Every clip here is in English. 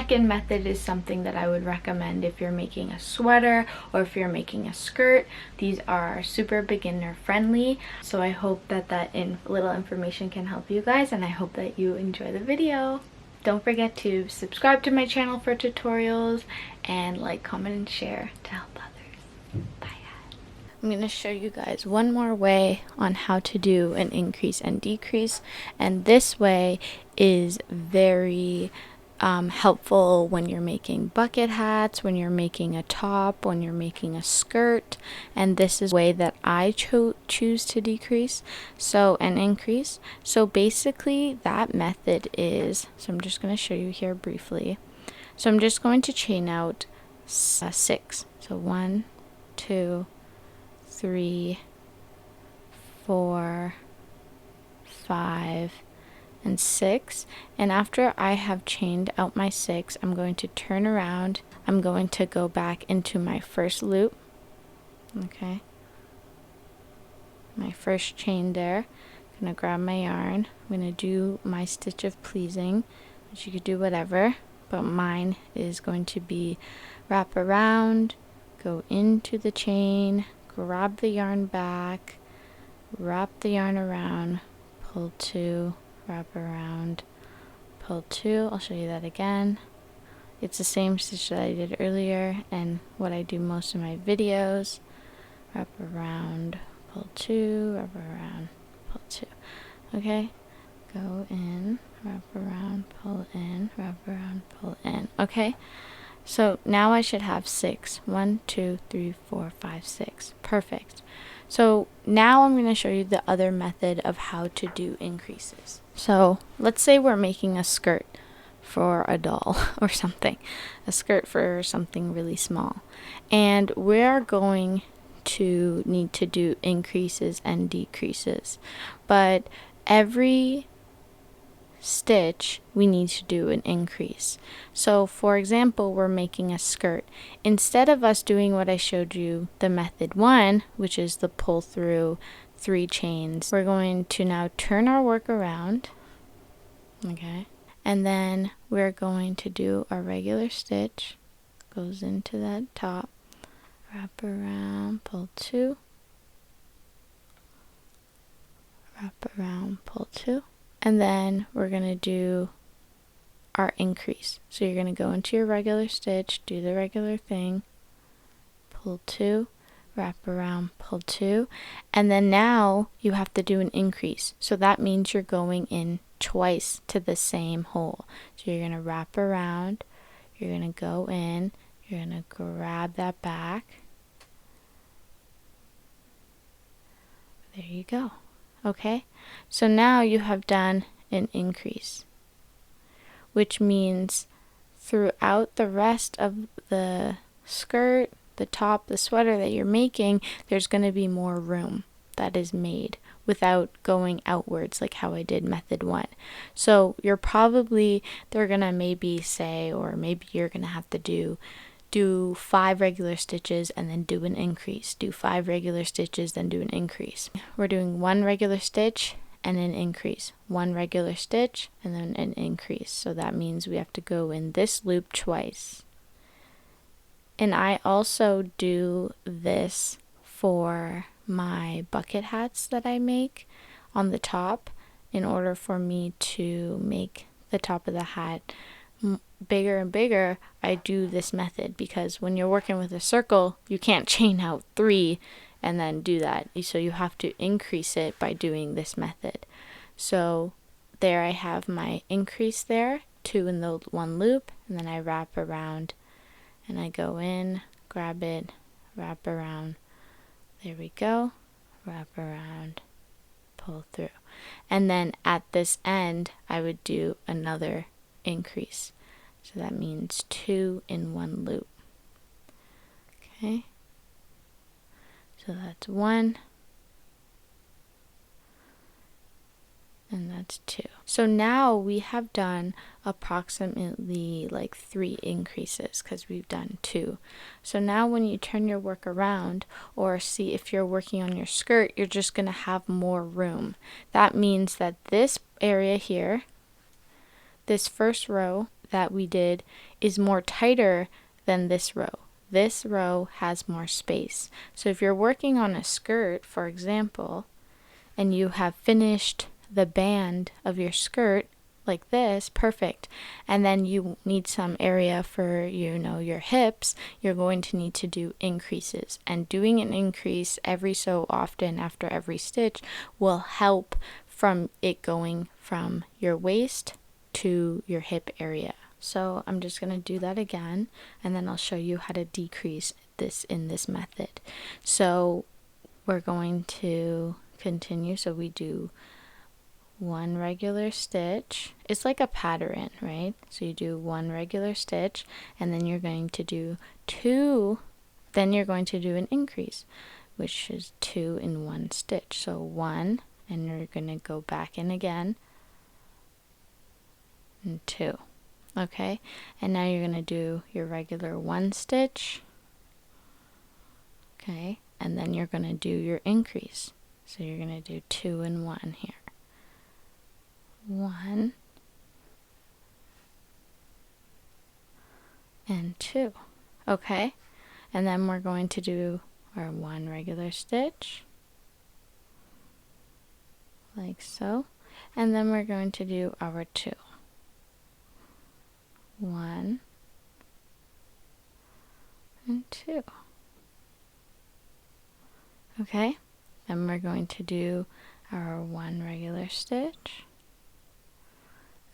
second method is something that I would recommend if you're making a sweater or if you're making a skirt. These are super beginner friendly. So I hope that little information can help you guys, and I hope that you enjoy the video. Don't forget to subscribe to my channel for tutorials and like, comment, and share to help others. Bye. I'm going to show you guys one more way on how to do an increase and decrease, and this way is very helpful when you're making bucket hats, when you're making a top, when you're making a skirt, and this is the way that I choose to decrease and increase. So basically that method is, so I'm just going to show you here briefly. So I'm just going to chain out 6. So 1, 2, 3, 4, 5, and 6. And after I have chained out my 6, I'm going to turn around. I'm going to go back into my first loop. Okay, my first chain there. I'm going to grab my yarn. I'm going to do my stitch of pleasing, which you could do whatever, but mine is going to be wrap around, go into the chain, grab the yarn back, wrap the yarn around, pull 2, wrap around, pull 2. I'll show you that again. It's the same stitch that I did earlier and what I do most of my videos. Wrap around, pull 2, wrap around, pull 2. Okay, go in, wrap around, pull in, wrap around, pull in. Okay, so now I should have 6. 1, 2, 3, 4, 5, 6. Perfect. So now I'm going to show you the other method of how to do increases. So let's say we're making a skirt for a doll or something, a skirt for something really small, and we're going to need to do increases and decreases, but every stitch we need to do an increase. So for example, we're making a skirt. Instead of us doing what I showed you, the method 1, which is the pull through 3 chains, we're going to now turn our work around. Okay, and then we're going to do a regular stitch, goes into that top, wrap around, pull 2, wrap around, pull 2. And then we're going to do our increase. So you're going to go into your regular stitch, do the regular thing, pull 2, wrap around, pull 2, and then now you have to do an increase. So that means you're going in twice to the same hole. So you're going to wrap around, you're going to go in, you're going to grab that back. There you go. Okay, so now you have done an increase, which means throughout the rest of the skirt, the top, the sweater that you're making, there's going to be more room that is made without going outwards like how I did method 1. So they're going to maybe say, or maybe you're going to have to do 5 regular stitches and then do an increase, do 5 regular stitches, then do an increase. We're doing 1 regular stitch and an increase, 1 regular stitch and then an increase. So that means we have to go in this loop twice. And I also do this for my bucket hats that I make on the top. In order for me to make the top of the hat bigger and bigger, I do this method, because when you're working with a circle, you can't chain out 3 and then do that. So you have to increase it by doing this method. So there I have my increase there, 2 in the 1 loop, and then I wrap around and I go in, grab it, wrap around. There we go. Wrap around, pull through. And then at this end, I would do another increase. So that means 2 in 1 loop. Okay, so that's 1, and that's 2. So now we have done approximately like 3 increases because we've done 2. So now when you turn your work around, or see if you're working on your skirt, you're just going to have more room. That means that this area here, this first row that we did is more tighter than this row. This row has more space. So if you're working on a skirt, for example, and you have finished the band of your skirt like this, perfect, and then you need some area for, your hips, you're going to need to do increases. And doing an increase every so often after every stitch will help from it going from your waist to your hip area. So I'm just going to do that again, and then I'll show you how to decrease this in this method. So we're going to continue. So we do one regular stitch. It's like a pattern, right? So you do one regular stitch, and then you're going to do two, then you're going to do an increase, which is 2 in one stitch. So 1, and you're going to go back in again, and 2. Okay, and now you're going to do your regular 1 stitch. Okay, and then you're going to do your increase. So you're going to do 2 in 1 here. 1 and 2. Okay, and then we're going to do our 1 regular stitch like so, and then we're going to do our 2. 1 and 2. Okay, then we're going to do our 1 regular stitch.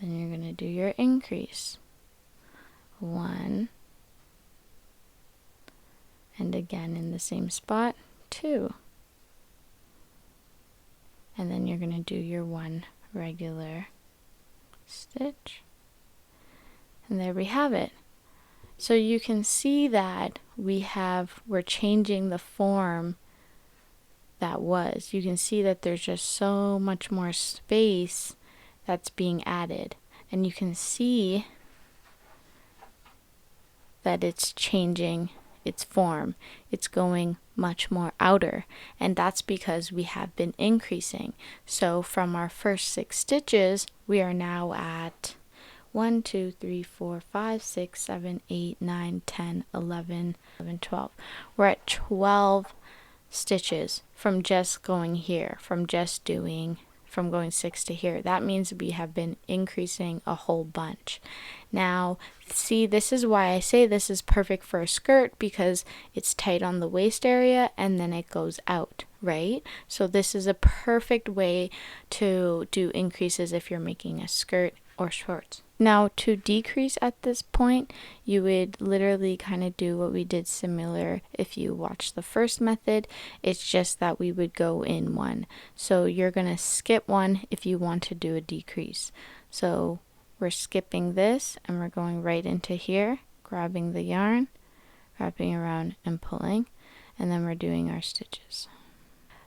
Then you're going to do your increase. 1, and again in the same spot, 2. And then you're going to do your 1 regular stitch. And there we have it. So you can see that we're changing the form that was. You can see that there's just so much more space that's being added, and you can see that it's changing its form. It's going much more outer, and that's because we have been increasing. So from our first 6 stitches, we are now at 1, 2, 3, 4, 5, 6, 7, 8, 9, 10, 11, 12. We're at 12 stitches from just going here, from going 6 to here. That means we have been increasing a whole bunch. Now, see, this is why I say this is perfect for a skirt, because it's tight on the waist area and then it goes out, right? So this is a perfect way to do increases if you're making a skirt or shorts. Now, to decrease at this point, you would literally kind of do what we did similar if you watched the first method. It's just that we would go in 1. So you're going to skip 1 if you want to do a decrease. So we're skipping this and we're going right into here, grabbing the yarn, wrapping around and pulling, and then we're doing our stitches.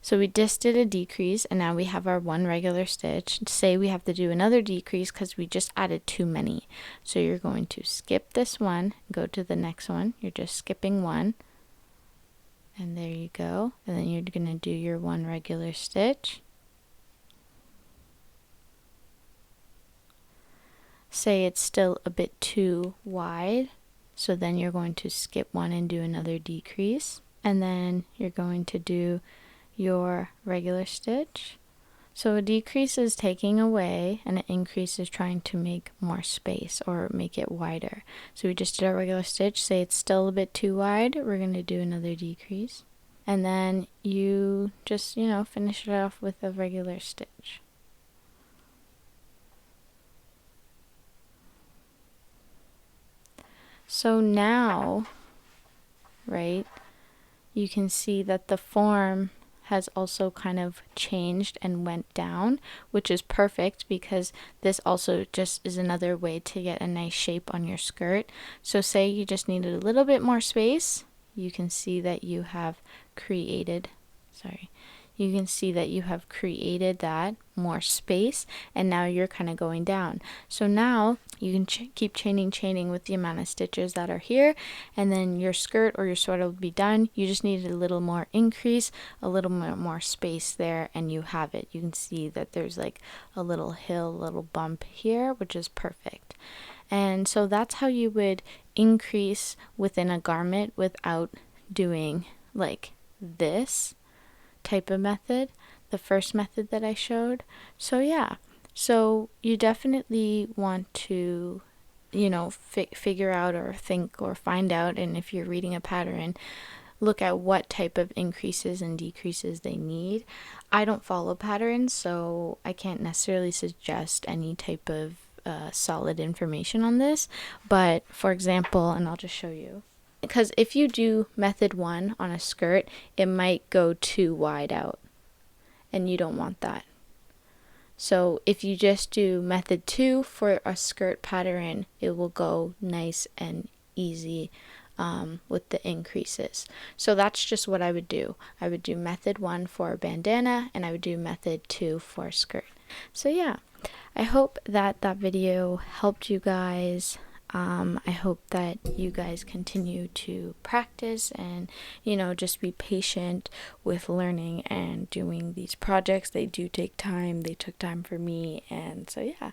So we just did a decrease, and now we have our 1 regular stitch. Say we have to do another decrease because we just added too many. So you're going to skip this one, go to the next one. You're just skipping 1, and there you go. And then you're going to do your 1 regular stitch. Say it's still a bit too wide, so then you're going to skip 1 and do another decrease, and then you're going to do your regular stitch. So a decrease is taking away, and an increase is trying to make more space or make it wider. So we just did our regular stitch. Say it's still a bit too wide, we're going to do another decrease, and then you just finish it off with a regular stitch. So now, right, you can see that the form has also kind of changed and went down, which is perfect because this also just is another way to get a nice shape on your skirt. So say you just needed a little bit more space, you can see that you have created, you can see that you have created that more space, and now you're kind of going down. So now you can keep chaining with the amount of stitches that are here, and then your skirt or your sweater will be done. You just need a little more increase, a little more space there, and you have it. You can see that there's like a little hill, a little bump here, which is perfect. And so that's how you would increase within a garment without doing like this type of method, the first method that I showed. So yeah, so you definitely want to, you know, figure out or think or find out, and if you're reading a pattern, look at what type of increases and decreases they need. I don't follow patterns, so I can't necessarily suggest any type of solid information on this. But for example, and I'll just show you, because if you do method 1 on a skirt, it might go too wide out, and you don't want that. So if you just do method 2 for a skirt pattern, it will go nice and easy with the increases. So that's just what I would do. I would do method 1 for a bandana, and I would do method 2 for a skirt. So yeah, I hope that that video helped you guys. I hope that you guys continue to practice and, you know, just be patient with learning and doing these projects. They do take time. They took time for me. And so, yeah.